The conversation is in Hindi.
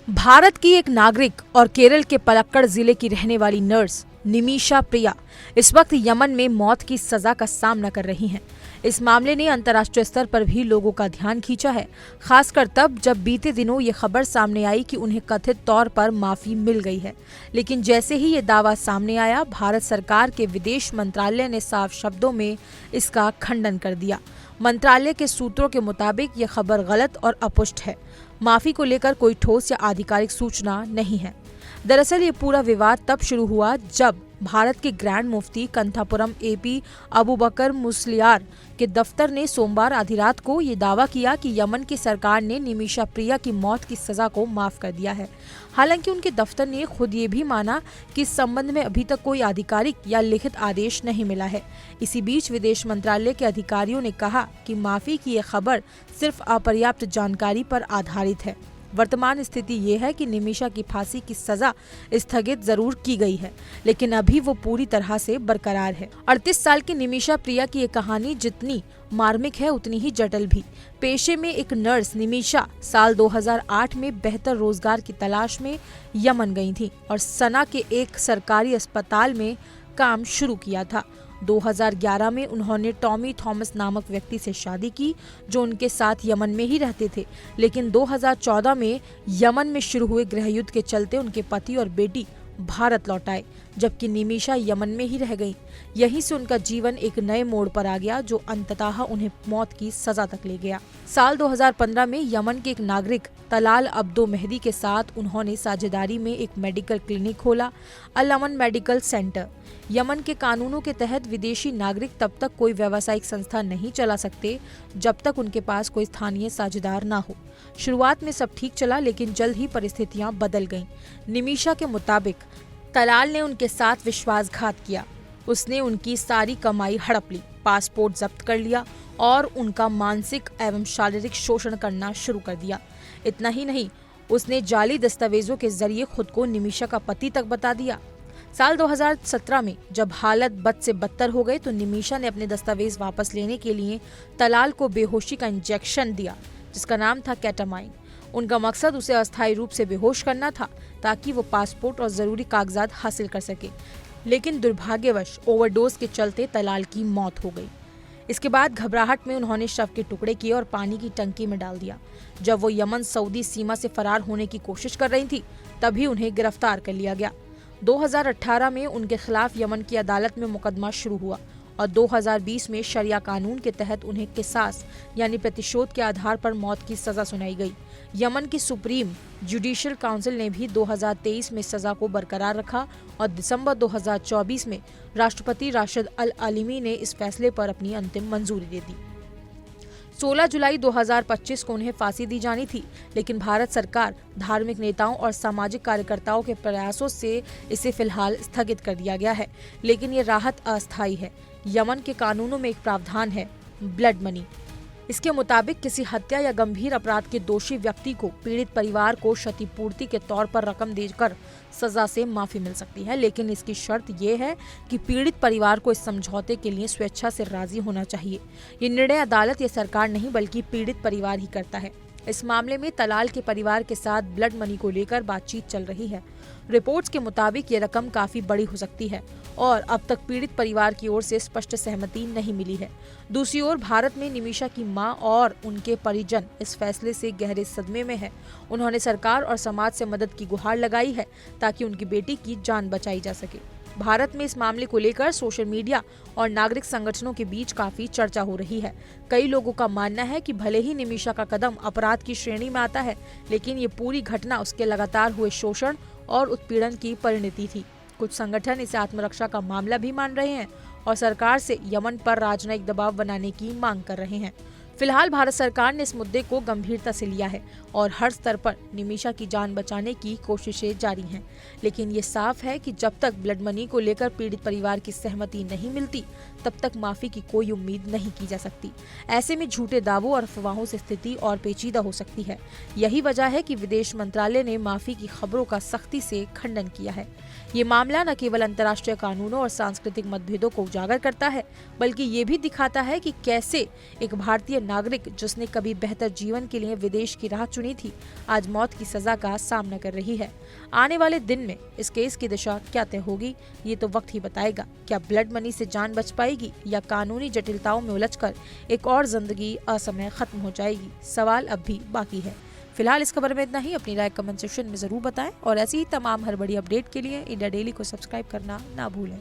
भारत की एक नागरिक और केरल के पलक्कड़ जिले की रहने वाली नर्स निमिषा प्रिया इस वक्त यमन में मौत की सजा का सामना कर रही हैं। इस मामले ने अंतर्राष्ट्रीय स्तर पर भी लोगों का ध्यान खींचा है, खासकर तब जब बीते दिनों ये खबर सामने आई कि उन्हें कथित तौर पर माफी मिल गई है। लेकिन जैसे ही ये दावा सामने आया, भारत सरकार के विदेश मंत्रालय ने साफ शब्दों में इसका खंडन कर दिया। मंत्रालय के सूत्रों के मुताबिक ये खबर गलत और अपुष्ट है। माफी को लेकर कोई ठोस या आधिकारिक सूचना नहीं है। दरअसल ये पूरा विवाद तब शुरू हुआ जब भारत के ग्रैंड मुफ्ती कंथापुरम एपी अबू बकर मुस्लियार के दफ्तर ने सोमवार आधी रात को ये दावा किया कि यमन की सरकार ने निमिषा प्रिया की मौत की सजा को माफ कर दिया है। हालांकि उनके दफ्तर ने खुद ये भी माना कि इस संबंध में अभी तक कोई आधिकारिक या लिखित आदेश नहीं मिला है। इसी बीच विदेश मंत्रालय के अधिकारियों ने कहा कि माफी की ये खबर सिर्फ अपर्याप्त जानकारी पर आधारित है। वर्तमान स्थिति ये है कि निमिषा की फांसी की सजा स्थगित जरूर की गई है, लेकिन अभी वो पूरी तरह से बरकरार है। 38 साल की निमिषा प्रिया की ये कहानी जितनी मार्मिक है उतनी ही जटिल भी। पेशे में एक नर्स निमिषा साल 2008 में बेहतर रोजगार की तलाश में यमन गई थी और सना के एक सरकारी अस्पताल में काम शुरू किया था। 2011 में उन्होंने टॉमी थॉमस नामक व्यक्ति से शादी की, जो उनके साथ यमन में ही रहते थे। लेकिन 2014 में यमन में शुरू हुए गृहयुद्ध के चलते उनके पति और बेटी भारत लौट आए, जबकि निमिषा यमन में ही रह गई। यहीं से उनका जीवन एक नए मोड़ पर आ गया, जो अंततः उन्हें मौत की सजा तक ले गया। साल 2015 में यमन के एक नागरिक तलाल अब्दो मेहदी के साथ उन्होंने साझेदारी में एक मेडिकल क्लिनिक खोला, अल अमन मेडिकल सेंटर। यमन के कानूनों के तहत विदेशी नागरिक तब तक कोई व्यावसायिक संस्था नहीं चला सकते जब तक उनके पास कोई स्थानीय साझेदार ना हो। शुरुआत में सब ठीक चला, लेकिन जल्द ही परिस्थितियां बदल गईं। निमिषा के मुताबिक तलाल ने उनके साथ विश्वासघात किया। उसने उनकी सारी कमाई हड़प ली, पासपोर्ट जब्त कर लिया और उनका मानसिक एवं शारीरिक शोषण करना शुरू कर दिया। इतना ही नहीं, उसने जाली दस्तावेजों के जरिए खुद को निमिषा का पति तक बता दिया। साल 2017 में जब हालत बद से बदतर हो गई तो निमिषा ने अपने दस्तावेज वापस लेने के लिए तलाल को बेहोशी का इंजेक्शन दिया, जिसका नाम था केटामाइन। उनका मकसद उसे अस्थायी रूप से बेहोश करना था ताकि वो पासपोर्ट और जरूरी कागजात हासिल कर सके। लेकिन दुर्भाग्यवश ओवरडोज के चलते तलाल की मौत हो गई। इसके बाद घबराहट में उन्होंने शव के टुकड़े किए और पानी की टंकी में डाल दिया। जब वो यमन सऊदी सीमा से फरार होने की कोशिश कर रही थी, तभी उन्हें गिरफ्तार कर लिया गया। 2018 में उनके खिलाफ यमन की अदालत में मुकदमा शुरू हुआ और 2020 में शरिया कानून के तहत उन्हें किसास यानी प्रतिशोध के आधार पर मौत की सजा सुनाई गई। यमन की सुप्रीम जुडिशियल काउंसिल ने भी 2023 में सजा को बरकरार रखा और दिसंबर 2024 में राष्ट्रपति राशिद अल आलिमी ने इस फैसले पर अपनी अंतिम मंजूरी दे दी। 16 जुलाई 2025 को उन्हें फांसी दी जानी थी, लेकिन भारत सरकार, धार्मिक नेताओं और सामाजिक कार्यकर्ताओं के प्रयासों से इसे फिलहाल स्थगित कर दिया गया है। लेकिन ये राहत अस्थायी है। यमन के कानूनों में एक प्रावधान है, ब्लड मनी। इसके मुताबिक किसी हत्या या गंभीर अपराध के दोषी व्यक्ति को पीड़ित परिवार को क्षतिपूर्ति के तौर पर रकम देकर सजा से माफी मिल सकती है। लेकिन इसकी शर्त ये है कि पीड़ित परिवार को इस समझौते के लिए स्वेच्छा से राजी होना चाहिए। ये निर्णय अदालत या सरकार नहीं, बल्कि पीड़ित परिवार ही करता है। इस मामले में तलाल के परिवार के साथ ब्लड मनी को लेकर बातचीत चल रही है। रिपोर्ट्स के मुताबिक ये रकम काफी बड़ी हो सकती है और अब तक पीड़ित परिवार की ओर से स्पष्ट सहमति नहीं मिली है। दूसरी ओर भारत में निमिषा की मां और उनके परिजन इस फैसले से गहरे सदमे में है। उन्होंने सरकार और समाज से मदद की गुहार लगाई है ताकि उनकी बेटी की जान बचाई जा सके। भारत में इस मामले को लेकर सोशल मीडिया और नागरिक संगठनों के बीच काफी चर्चा हो रही है। कई लोगों का मानना है कि भले ही निमिषा का कदम अपराध की श्रेणी में आता है, लेकिन ये पूरी घटना उसके लगातार हुए शोषण और उत्पीड़न की परिणति थी। कुछ संगठन इसे आत्मरक्षा का मामला भी मान रहे हैं और सरकार से यमन पर राजनयिक दबाव बनाने की मांग कर रहे हैं। फिलहाल भारत सरकार ने इस मुद्दे को गंभीरता से लिया है और हर स्तर पर निमिषा की जान बचाने की कोशिशें जारी हैं। लेकिन ये साफ है कि जब तक ब्लड मनी को लेकर पीड़ित परिवार की सहमति नहीं मिलती, तब तक माफी की कोई उम्मीद नहीं की जा सकती। ऐसे में झूठे दावों और अफवाहों से स्थिति और पेचीदा हो सकती है। यही वजह है कि विदेश मंत्रालय ने माफी की खबरों का सख्ती से खंडन किया है। ये मामला न केवल अंतर्राष्ट्रीय कानूनों और सांस्कृतिक मतभेदों को उजागर करता है, बल्कि ये भी दिखाता है कि कैसे एक भारतीय नागरिक जिसने कभी बेहतर जीवन के लिए विदेश की राह चुनी थी, आज मौत की सजा का सामना कर रही है। आने वाले दिन में इस केस की दिशा क्या तय होगी, ये तो वक्त ही बताएगा। क्या ब्लड मनी से जान बच पाएगी या कानूनी जटिलताओं में उलझकर एक और जिंदगी असमय खत्म हो जाएगी, सवाल अब भी बाकी है। फिलहाल इस खबर में इतना ही। अपनी राय कमेंट सेक्शन में जरूर बताएं और ऐसी ही तमाम हर बड़ी अपडेट के लिए इंडिया डेली को सब्सक्राइब करना ना भूलें।